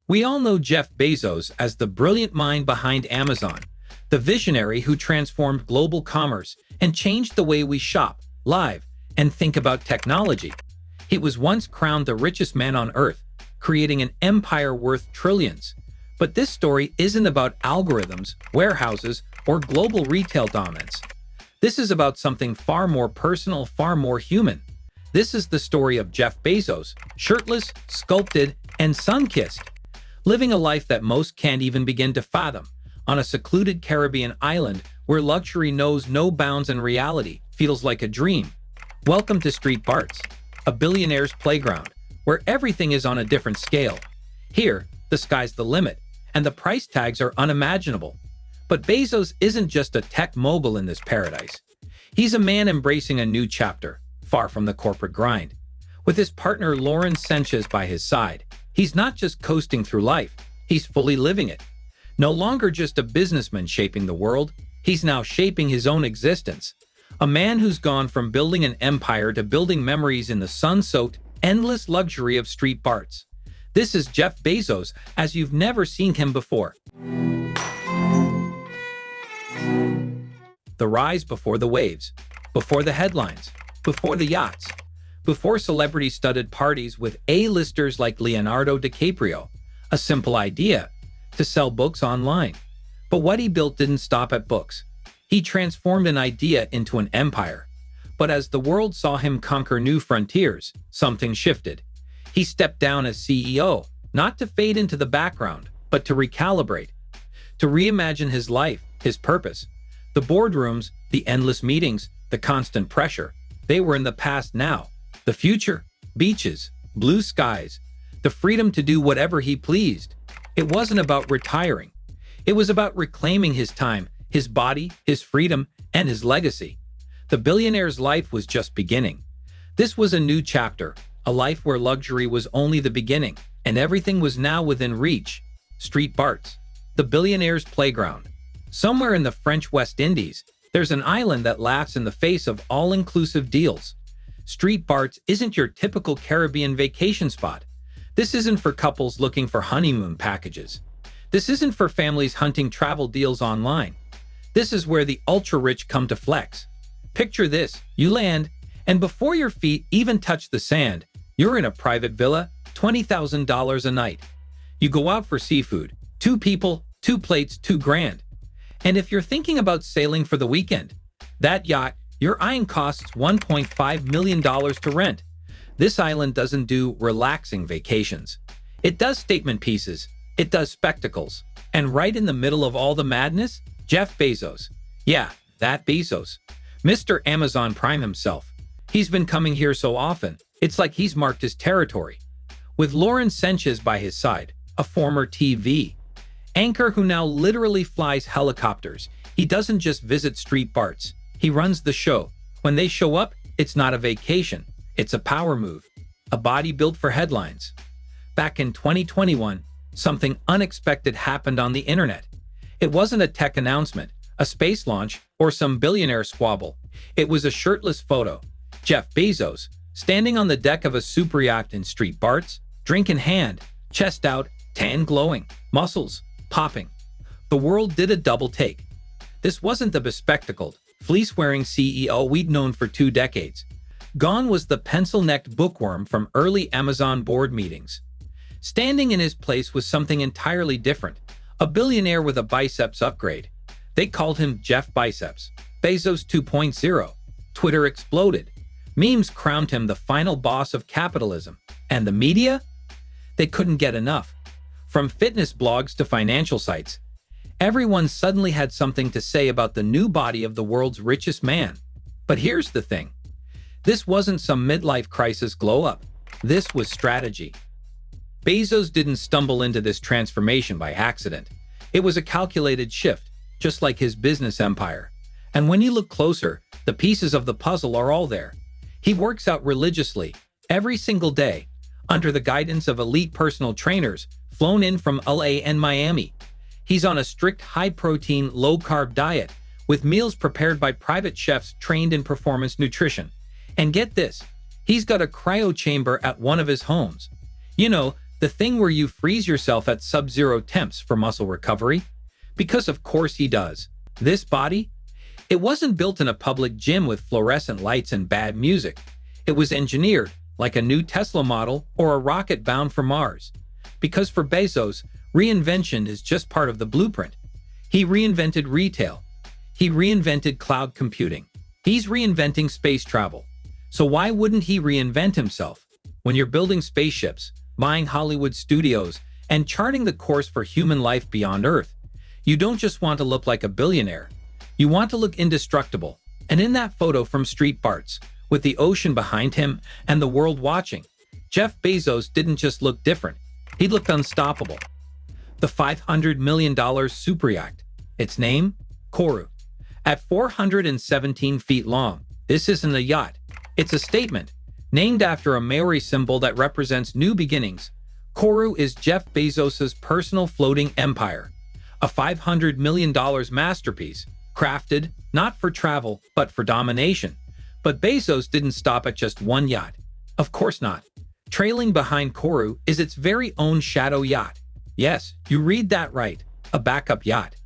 We all know Jeff Bezos as the brilliant mind behind Amazon, the visionary who transformed global commerce and changed the way we shop, live, and think about technology. He was once crowned the richest man on earth, creating an empire worth trillions. But this story isn't about algorithms, warehouses, or global retail dominance. This is about something far more personal, far more human. This is the story of Jeff Bezos, shirtless, sculpted, and sun-kissed, living a life that most can't even begin to fathom, on a secluded Caribbean island where luxury knows no bounds and reality feels like a dream. Welcome to Street Barts, a billionaire's playground, where everything is on a different scale. Here, the sky's the limit, and the price tags are unimaginable. But Bezos isn't just a tech mogul in this paradise. He's a man embracing a new chapter, far from the corporate grind. With his partner Lauren Sanchez by his side, he's not just coasting through life, he's fully living it. No longer just a businessman shaping the world, he's now shaping his own existence. A man who's gone from building an empire to building memories in the sun-soaked, endless luxury of Street Barts. This is Jeff Bezos as you've never seen him before. The rise before the waves, before the headlines, before the yachts, before celebrity-studded parties with A-listers like Leonardo DiCaprio. A simple idea: to sell books online. But what he built didn't stop at books. He transformed an idea into an empire. But as the world saw him conquer new frontiers, something shifted. He stepped down as CEO, not to fade into the background, but to recalibrate, to reimagine his life, his purpose. The boardrooms, the endless meetings, the constant pressure, they were in the past now. The future, beaches, blue skies, the freedom to do whatever he pleased. It wasn't about retiring. It was about reclaiming his time, his body, his freedom, and his legacy. The billionaire's life was just beginning. This was a new chapter, a life where luxury was only the beginning, and everything was now within reach. Street Barts, the billionaire's playground. Somewhere in the French West Indies, there's an island that laughs in the face of all-inclusive deals. Street Barts isn't your typical Caribbean vacation spot. This isn't for couples looking for honeymoon packages. This isn't for families hunting travel deals online. This is where the ultra-rich come to flex. Picture this: you land, and before your feet even touch the sand, you're in a private villa, $20,000 a night. You go out for seafood, 2 people, 2 plates, $2,000. And if you're thinking about sailing for the weekend, that yacht you're eyeing costs $1.5 million to rent. This island doesn't do relaxing vacations. It does statement pieces. It does spectacles. And right in the middle of all the madness, Jeff Bezos. Yeah, that Bezos. Mr. Amazon Prime himself. He's been coming here so often, it's like he's marked his territory. With Lauren Sanchez by his side, a former TV anchor who now literally flies helicopters, he doesn't just visit Street Barts. He runs the show. When they show up, it's not a vacation. It's a power move. A body built for headlines. Back in 2021, something unexpected happened on the internet. It wasn't a tech announcement, a space launch, or some billionaire squabble. It was a shirtless photo. Jeff Bezos, standing on the deck of a super yacht in Street Barts, drink in hand, chest out, tan glowing, muscles popping. The world did a double take. This wasn't the bespectacled, fleece-wearing CEO we'd known for 2 decades. Gone was the pencil-necked bookworm from early Amazon board meetings. Standing in his place was something entirely different, a billionaire with a biceps upgrade. They called him Jeff Biceps, Bezos 2.0. Twitter exploded. Memes crowned him the final boss of capitalism. And the media? They couldn't get enough. From fitness blogs to financial sites, everyone suddenly had something to say about the new body of the world's richest man. But here's the thing. This wasn't some midlife crisis glow-up. This was strategy. Bezos didn't stumble into this transformation by accident. It was a calculated shift, just like his business empire. And when you look closer, the pieces of the puzzle are all there. He works out religiously, every single day, under the guidance of elite personal trainers flown in from LA and Miami. He's on a strict high-protein, low-carb diet, with meals prepared by private chefs trained in performance nutrition. And get this, he's got a cryo chamber at one of his homes. You know, The thing where you freeze yourself at sub-zero temps for muscle recovery? Because of course he does. This body? It wasn't built in a public gym with fluorescent lights and bad music. It was engineered, like a new Tesla model or a rocket bound for Mars. Because for Bezos, reinvention is just part of the blueprint. He reinvented retail. He reinvented cloud computing. He's reinventing space travel. So why wouldn't he reinvent himself? When you're building spaceships, buying Hollywood studios, and charting the course for human life beyond Earth, you don't just want to look like a billionaire. You want to look indestructible. And in that photo from Street Barts, with the ocean behind him and the world watching, Jeff Bezos didn't just look different. He looked unstoppable. The $500 million superyacht. Its name? Koru. At 417 feet long, this isn't a yacht. It's a statement. Named after a Maori symbol that represents new beginnings, Koru is Jeff Bezos' personal floating empire. A $500 million masterpiece, crafted not for travel, but for domination. But Bezos didn't stop at just one yacht. Of course not. Trailing behind Koru is its very own shadow yacht. Yes, you read that right, a backup yacht.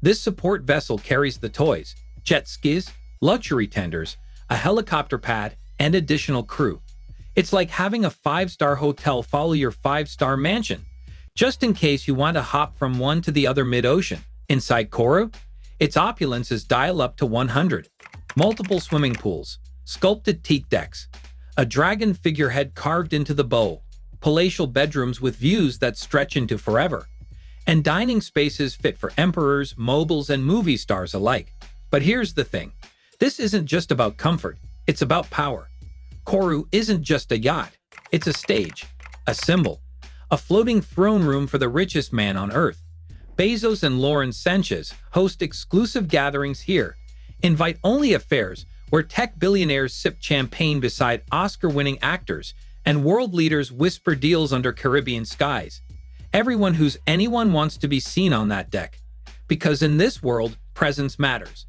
This support vessel carries the toys, jet skis, luxury tenders, a helicopter pad, and additional crew. It's like having a 5-star hotel follow your 5-star mansion, just in case you want to hop from one to the other mid-ocean. Inside Koru, its opulence is dial up to 100. Multiple swimming pools, sculpted teak decks, a dragon figurehead carved into the bow, palatial bedrooms with views that stretch into forever, and dining spaces fit for emperors, moguls, and movie stars alike. But here's the thing. This isn't just about comfort. It's about power. Koru isn't just a yacht. It's a stage, a symbol, a floating throne room for the richest man on Earth. Bezos and Lauren Sanchez host exclusive gatherings here, invite-only affairs where tech billionaires sip champagne beside Oscar-winning actors and world leaders whisper deals under Caribbean skies. Anyone wants to be seen on that deck. Because in this world, presence matters.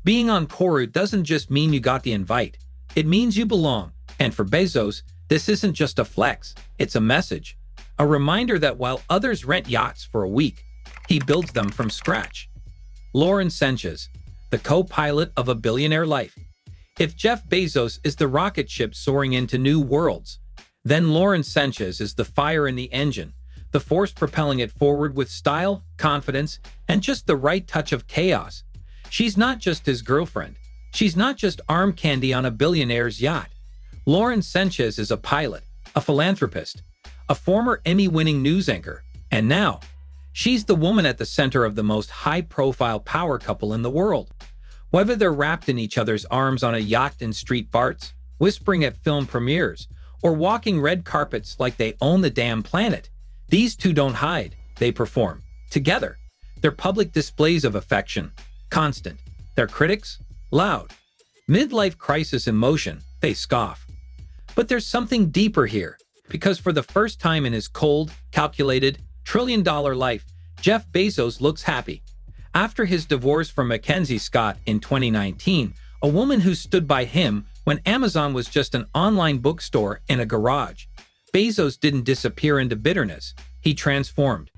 Being on Koru doesn't just mean you got the invite. It means you belong. And for Bezos, this isn't just a flex. It's a message. A reminder that while others rent yachts for a week, he builds them from scratch. Lauren Sanchez, the co-pilot of a billionaire life. If Jeff Bezos is the rocket ship soaring into new worlds, then Lauren Sanchez is the fire in the engine, the force propelling it forward with style, confidence, and just the right touch of chaos. She's not just his girlfriend. She's not just arm candy on a billionaire's yacht. Lauren Sanchez is a pilot, a philanthropist, a former Emmy-winning news anchor, and now, she's the woman at the center of the most high-profile power couple in the world. Whether they're wrapped in each other's arms on a yacht in Street Barts, whispering at film premieres, or walking red carpets like they own the damn planet, these two don't hide, they perform. Together, their public displays of affection, constant. Their critics, loud. Midlife crisis in motion, they scoff. But there's something deeper here, because for the first time in his cold, calculated, trillion-dollar life, Jeff Bezos looks happy. After his divorce from Mackenzie Scott in 2019, a woman who stood by him when Amazon was just an online bookstore in a garage, Bezos didn't disappear into bitterness. He transformed.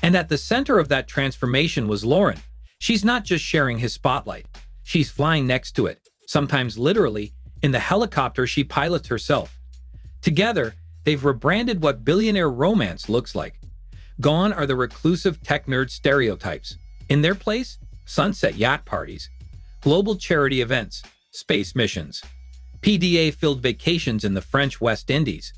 And at the center of that transformation was Lauren. She's not just sharing his spotlight. She's flying next to it, sometimes literally, in the helicopter she pilots herself. Together, they've rebranded what billionaire romance looks like. Gone are the reclusive tech nerd stereotypes. In their place, sunset yacht parties, global charity events, space missions, PDA-filled vacations in the French West Indies.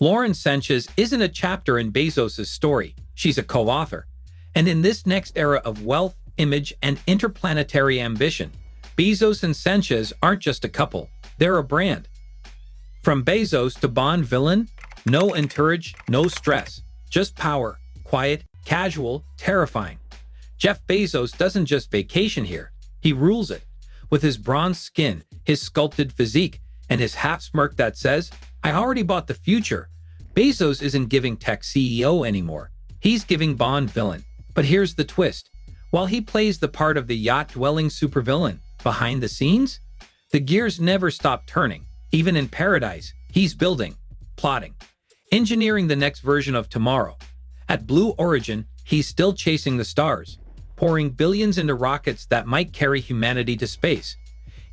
Lauren Sanchez isn't a chapter in Bezos' story. She's a co-author. And in this next era of wealth, image, and interplanetary ambition, Bezos and Sanchez aren't just a couple. They're a brand. From Bezos to Bond villain, no entourage, no stress. Just power, quiet, casual, terrifying. Jeff Bezos doesn't just vacation here. He rules it. With his bronze skin, his sculpted physique, and his half-smirk that says, "I already bought the future," Bezos isn't giving tech CEO anymore. He's giving Bond villain. But here's the twist. While he plays the part of the yacht-dwelling supervillain, behind the scenes, the gears never stop turning. Even in paradise, he's building, plotting, engineering the next version of tomorrow. At Blue Origin, he's still chasing the stars, pouring billions into rockets that might carry humanity to space.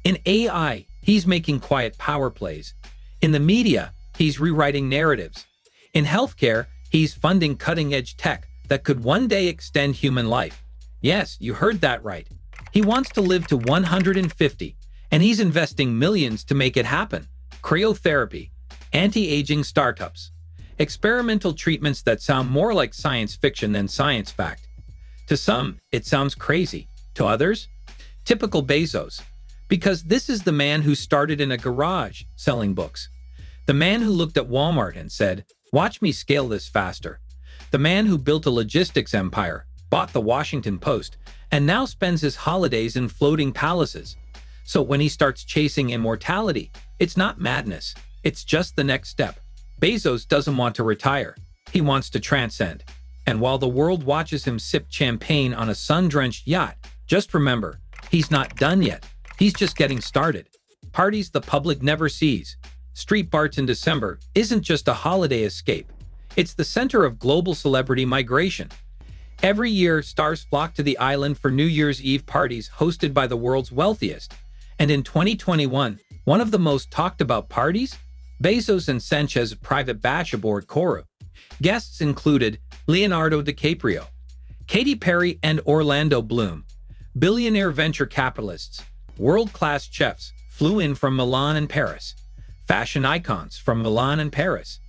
In AI, he's making quiet power plays. In the media, he's rewriting narratives. In healthcare, he's funding cutting-edge tech that could one day extend human life. Yes, you heard that right. He wants to live to 150, and he's investing millions to make it happen. Cryotherapy, anti-aging startups, experimental treatments that sound more like science fiction than science fact. To some, it sounds crazy. To others, typical Bezos. Because this is the man who started in a garage selling books. The man who looked at Walmart and said, "Watch me scale this faster." The man who built a logistics empire, bought the Washington Post, and now spends his holidays in floating palaces. So when he starts chasing immortality, it's not madness. It's just the next step. Bezos doesn't want to retire. He wants to transcend. And while the world watches him sip champagne on a sun-drenched yacht, just remember, he's not done yet. He's just getting started. Parties the public never sees. Street Barts in December isn't just a holiday escape. It's the center of global celebrity migration. Every year, stars flock to the island for New Year's Eve parties hosted by the world's wealthiest. And in 2021, one of the most talked about parties? Bezos and Sanchez's private batch aboard Koru. Guests included Leonardo DiCaprio, Katy Perry and Orlando Bloom. Billionaire venture capitalists, world-class chefs flew in from Milan and Paris. Fashion icons from Milan and Paris.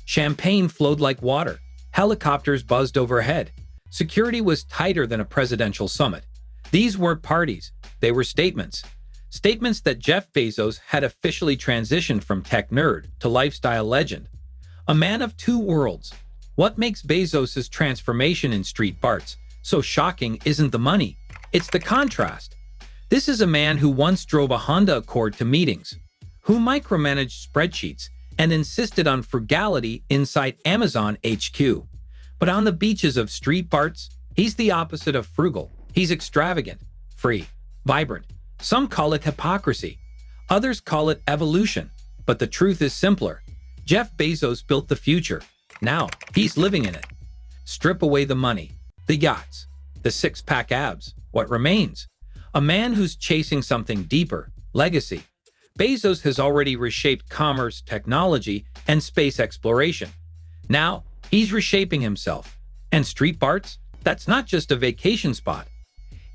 Champagne flowed like water. Helicopters buzzed overhead. Security was tighter than a presidential summit. These weren't parties. They were statements. Statements that Jeff Bezos had officially transitioned from tech nerd to lifestyle legend. A man of two worlds. What makes Bezos' transformation in Street Barts so shocking isn't the money. It's the contrast. This is a man who once drove a Honda Accord to meetings, who micromanaged spreadsheets and insisted on frugality inside Amazon HQ. But on the beaches of Street Barts, he's the opposite of frugal. He's extravagant, free, vibrant. Some call it hypocrisy. Others call it evolution. But the truth is simpler. Jeff Bezos built the future. Now, he's living in it. Strip away the money, the yachts, the six-pack abs. What remains? A man who's chasing something deeper, legacy. Bezos has already reshaped commerce, technology, and space exploration. Now, he's reshaping himself. And Street Barts? That's not just a vacation spot.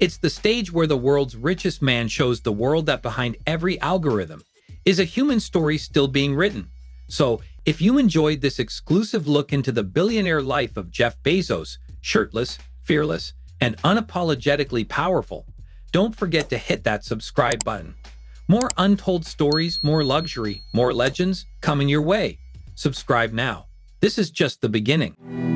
It's the stage where the world's richest man shows the world that behind every algorithm is a human story still being written. So, if you enjoyed this exclusive look into the billionaire life of Jeff Bezos, shirtless, fearless, and unapologetically powerful, don't forget to hit that subscribe button. More untold stories, more luxury, more legends coming your way. Subscribe now. This is just the beginning.